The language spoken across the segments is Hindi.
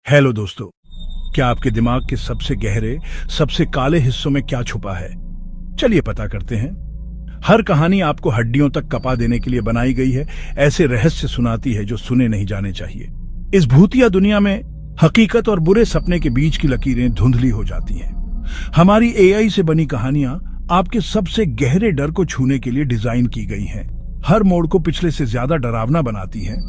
हेलो दोस्तों। क्या आपके दिमाग के सबसे गहरे, सबसे काले हिस्सों में क्या छुपा है? चलिए पता करते हैं। हर कहानी आपको हड्डियों तक कपा देने के लिए बनाई गई है। ऐसे रहस्य सुनाती है जो सुने नहीं जाने चाहिए। इस भूतिया दुनिया में हकीकत और बुरे सपने के बीच की लकीरें धुंधली हो जाती हैं। हमारी एआई से बनी कहानियां आपके सबसे गहरे डर को छूने के लिए डिजाइन की गई हैं। हर मोड़ को पिछले से ज्यादा डरावना बनाती हैं।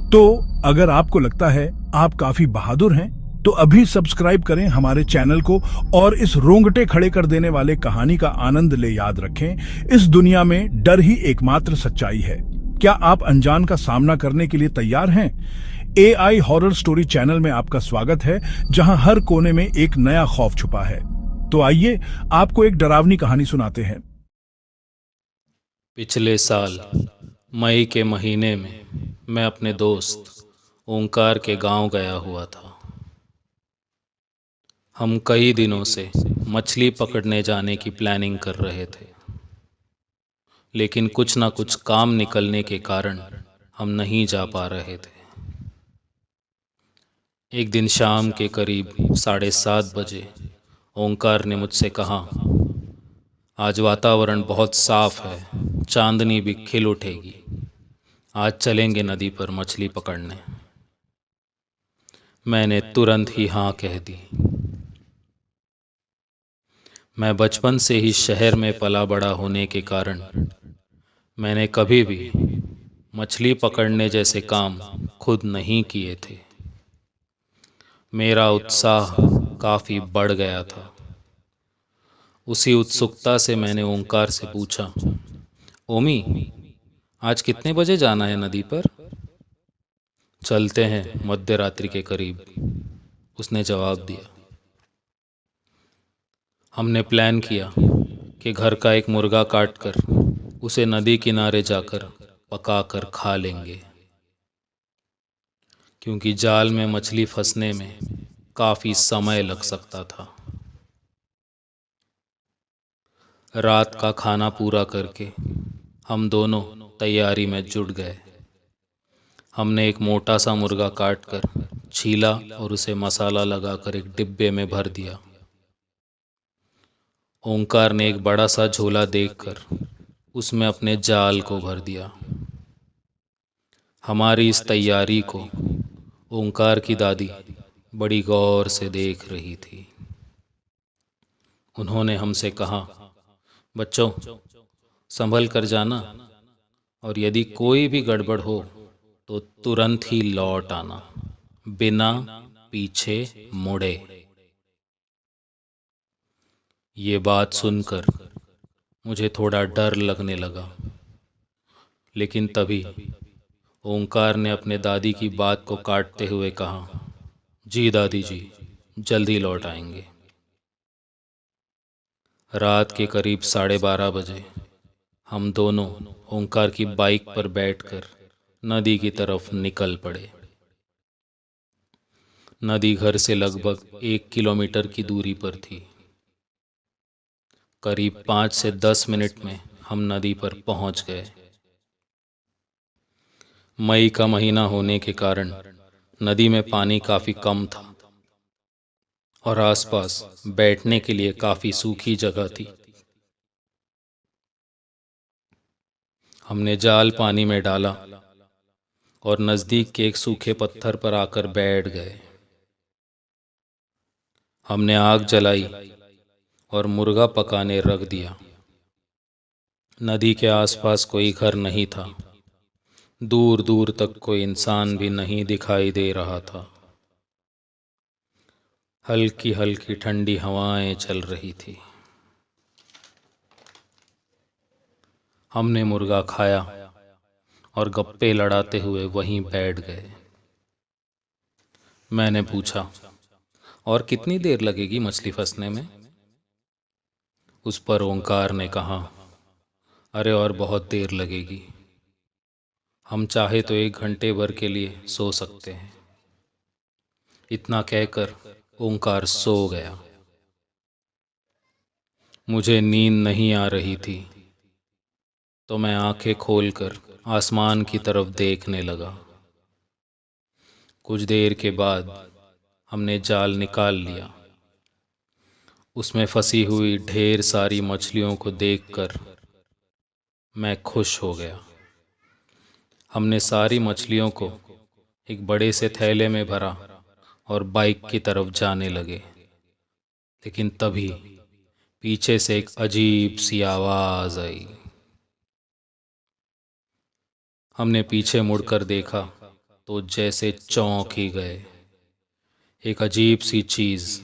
तो अगर आपको लगता है आप काफी बहादुर हैं, तो अभी सब्सक्राइब करें हमारे चैनल को और इस रोंगटे खड़े कर देने वाले कहानी का आनंद ले। याद रखें, इस दुनिया में डर ही एकमात्र सच्चाई है। क्या आप अनजान का सामना करने के लिए तैयार हैं? एआई हॉरर स्टोरी चैनल में आपका स्वागत है, जहां हर कोने में एक नया खौफ छुपा है। तो आइए आपको एक डरावनी कहानी सुनाते हैं। पिछले साल मई के महीने में मैं अपने दोस्त ओंकार के गांव गया हुआ था। हम कई दिनों से मछली पकड़ने जाने की प्लानिंग कर रहे थे, लेकिन कुछ ना कुछ काम निकलने के कारण हम नहीं जा पा रहे थे। एक दिन शाम के करीब 7:30 बजे ओंकार ने मुझसे कहा, आज वातावरण बहुत साफ है, चांदनी भी खिल उठेगी, आज चलेंगे नदी पर मछली पकड़ने। मैंने तुरंत ही हाँ कह दी। मैं बचपन से ही शहर में पला बड़ा होने के कारण मैंने कभी भी मछली पकड़ने जैसे काम खुद नहीं किए थे। मेरा उत्साह काफ़ी बढ़ गया था। उसी उत्सुकता से मैंने ओंकार से पूछा, ओमी, आज कितने बजे जाना है नदी पर? चलते हैं मध्य रात्रि के करीब, उसने जवाब दिया। हमने प्लान किया कि घर का एक मुर्गा काटकर उसे नदी किनारे जाकर पकाकर खा लेंगे, क्योंकि जाल में मछली फंसने में काफ़ी समय लग सकता था। रात का खाना पूरा करके हम दोनों तैयारी में जुट गए। हमने एक मोटा सा मुर्गा काटकर छीला और उसे मसाला लगाकर एक डिब्बे में भर दिया। ओंकार ने एक बड़ा सा झोला देखकर उसमें अपने जाल को भर दिया। हमारी इस तैयारी को ओंकार की दादी बड़ी गौर से देख रही थी। उन्होंने हमसे कहा, बच्चों, संभल कर जाना, और यदि कोई भी गड़बड़ हो तो तुरंत ही लौट आना, बिना पीछे मुड़े। ये बात सुनकर मुझे थोड़ा डर लगने लगा, लेकिन तभी ओंकार ने अपने दादी की बात को काटते हुए कहा, जी दादी जी, जल्दी लौट आएंगे। रात के करीब 12:30 बजे हम दोनों ओंकार की बाइक पर बैठकर नदी की तरफ निकल पड़े। नदी घर से लगभग 1 किलोमीटर की दूरी पर थी। करीब 5 से 10 मिनट में हम नदी पर पहुंच गए। मई का महीना होने के कारण नदी में पानी काफ़ी कम था और आसपास बैठने के लिए काफ़ी सूखी जगह थी। हमने जाल पानी में डाला और नज़दीक के एक सूखे पत्थर पर आकर बैठ गए। हमने आग जलाई और मुर्गा पकाने रख दिया। नदी के आसपास कोई घर नहीं था। दूर दूर तक कोई इंसान भी नहीं दिखाई दे रहा था। हल्की हल्की ठंडी हवाएं चल रही थी। हमने मुर्गा खाया और गप्पे लड़ाते हुए वहीं बैठ गए। मैंने पूछा, और कितनी देर लगेगी मछली फंसने में? उस पर ओंकार ने कहा, अरे और बहुत देर लगेगी, हम चाहे तो 1 घंटे भर के लिए सो सकते हैं। इतना कहकर ओंकार सो गया। मुझे नींद नहीं आ रही थी, तो मैं आंखें खोलकर आसमान की तरफ देखने लगा। कुछ देर के बाद हमने जाल निकाल लिया। उसमें फंसी हुई ढेर सारी मछलियों को देखकर मैं खुश हो गया। हमने सारी मछलियों को एक बड़े से थैले में भरा और बाइक की तरफ जाने लगे। लेकिन तभी पीछे से एक अजीब सी आवाज़ आई। हमने पीछे मुड़कर देखा तो जैसे चौंक ही गए। एक अजीब सी चीज़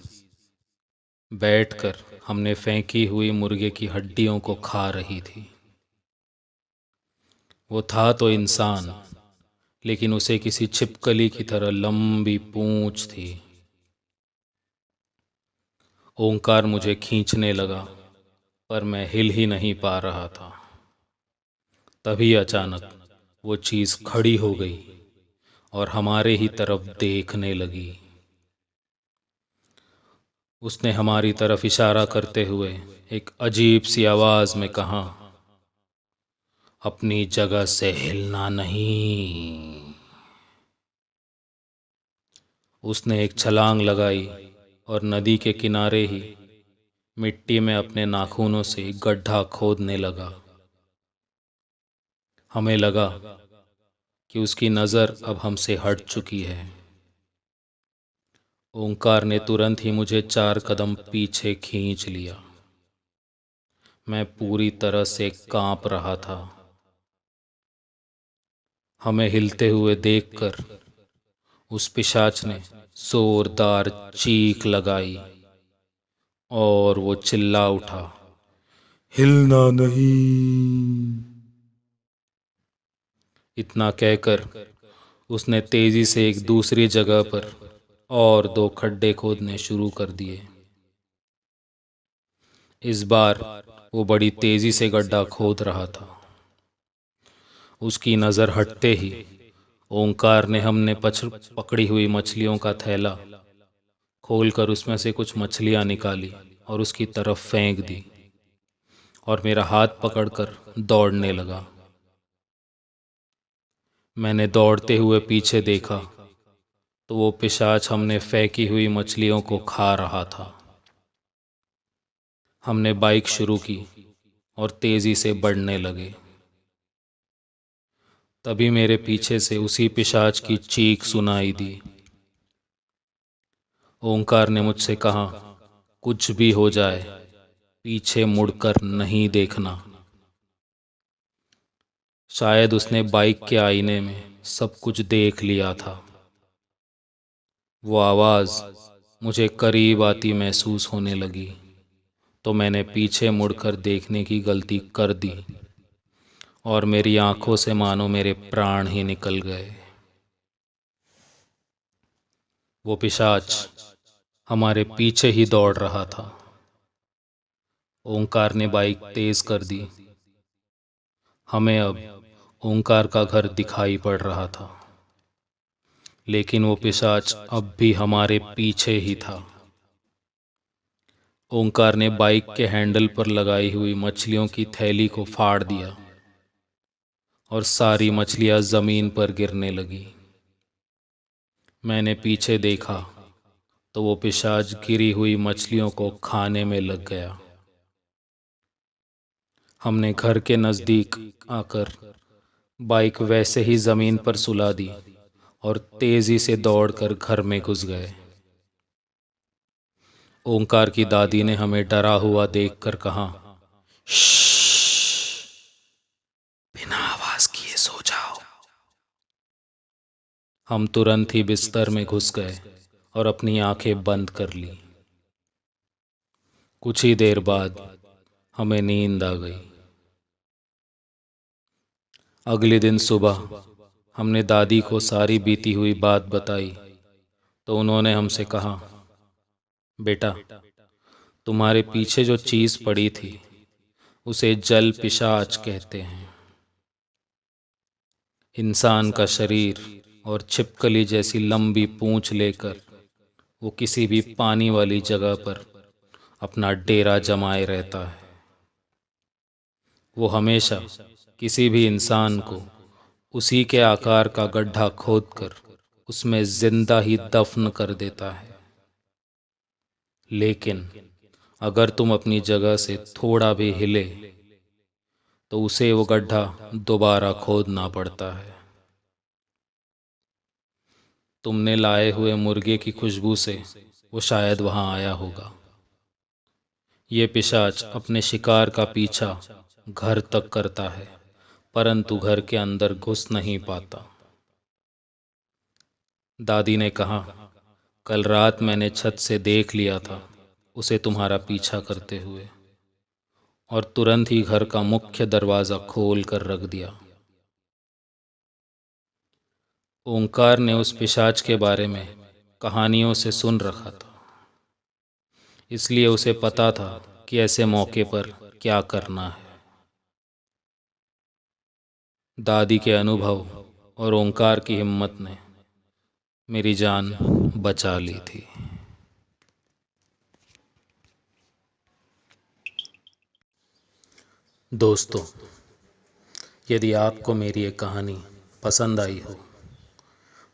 बैठकर हमने फेंकी हुई मुर्गे की हड्डियों को खा रही थी। वो था तो इंसान, लेकिन उसे किसी छिपकली की तरह लंबी पूंछ थी। ओंकार मुझे खींचने लगा, पर मैं हिल ही नहीं पा रहा था। तभी अचानक वो चीज़ खड़ी हो गई और हमारे ही तरफ देखने लगी। उसने हमारी तरफ इशारा करते हुए एक अजीब सी आवाज़ में कहा, अपनी जगह से हिलना नहीं। उसने एक छलांग लगाई और नदी के किनारे ही मिट्टी में अपने नाखूनों से गड्ढा खोदने लगा। हमें लगा कि उसकी नज़र अब हमसे हट चुकी है। ओंकार ने तुरंत ही मुझे 4 कदम पीछे खींच लिया। मैं पूरी तरह से कांप रहा था। हमें हिलते हुए देखकर उस पिशाच ने जोरदार चीख लगाई और वो चिल्ला उठा, हिलना नहीं। इतना कहकर उसने तेजी से एक दूसरी जगह पर और 2 खड्डे खोदने शुरू कर दिए। इस बार वो बड़ी तेजी से गड्ढा खोद रहा था। उसकी नज़र हटते ही ओंकार ने हमने पकड़ी हुई मछलियों का थैला खोलकर उसमें से कुछ मछलियां निकाली और उसकी तरफ फेंक दी और मेरा हाथ पकड़कर दौड़ने लगा। मैंने दौड़ते हुए पीछे देखा तो वो पिशाच हमने फेंकी हुई मछलियों को खा रहा था। हमने बाइक शुरू की और तेजी से बढ़ने लगे। तभी मेरे पीछे से उसी पिशाच की चीख सुनाई दी। ओंकार ने मुझसे कहा, कुछ भी हो जाए पीछे मुड़कर नहीं देखना। शायद उसने बाइक के आईने में सब कुछ देख लिया था। वो आवाज़ मुझे करीब आती महसूस होने लगी तो मैंने पीछे मुड़कर देखने की गलती कर दी और मेरी आंखों से मानो मेरे प्राण ही निकल गए। वो पिशाच हमारे पीछे ही दौड़ रहा था। ओंकार ने बाइक तेज कर दी। हमें अब ओंकार का घर दिखाई पड़ रहा था, लेकिन वो पिशाच अब भी हमारे पीछे ही था। ओंकार ने बाइक के हैंडल पर लगाई हुई मछलियों की थैली को फाड़ दिया और सारी मछलियां जमीन पर गिरने लगी। मैंने पीछे देखा तो वो पिशाच गिरी हुई मछलियों को खाने में लग गया। हमने घर के नज़दीक आकर बाइक वैसे ही ज़मीन पर सुला दी और तेज़ी से दौड़कर घर में घुस गए। ओंकार की दादी ने हमें डरा हुआ देखकर कहा, श्श्श, बिना आवाज़ किए सो जाओ। हम तुरंत ही बिस्तर में घुस गए और अपनी आंखें बंद कर ली। कुछ ही देर बाद हमें नींद आ गई। अगले दिन सुबह हमने दादी को सारी बीती हुई बात बताई तो उन्होंने हमसे कहा, बेटा, तुम्हारे पीछे जो चीज़ पड़ी थी उसे जल पिशाच कहते हैं। इंसान का शरीर और छिपकली जैसी लंबी पूंछ लेकर वो किसी भी पानी वाली जगह पर अपना डेरा जमाए रहता है। वो हमेशा किसी भी इंसान को उसी के आकार का गड्ढा खोदकर उसमें जिंदा ही दफन कर देता है। लेकिन अगर तुम अपनी जगह से थोड़ा भी हिले तो उसे वो गड्ढा दोबारा खोदना पड़ता है। तुमने लाए हुए मुर्गे की खुशबू से वो शायद वहां आया होगा। ये पिशाच अपने शिकार का पीछा घर तक करता है, परंतु घर के अंदर घुस नहीं पाता। दादी ने कहा, कल रात मैंने छत से देख लिया था उसे तुम्हारा पीछा करते हुए, और तुरंत ही घर का मुख्य दरवाज़ा खोल कर रख दिया। ओंकार ने उस पिशाच के बारे में कहानियों से सुन रखा था, इसलिए उसे पता था कि ऐसे मौके पर क्या करना है। दादी के अनुभव और ओंकार की हिम्मत ने मेरी जान बचा ली थी। दोस्तों, यदि आपको मेरी ये कहानी पसंद आई हो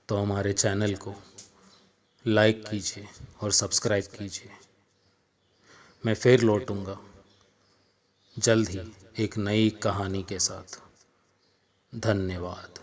तो हमारे चैनल को लाइक कीजिए और सब्सक्राइब कीजिए। मैं फिर लौटूंगा जल्द ही एक नई कहानी के साथ। धन्यवाद।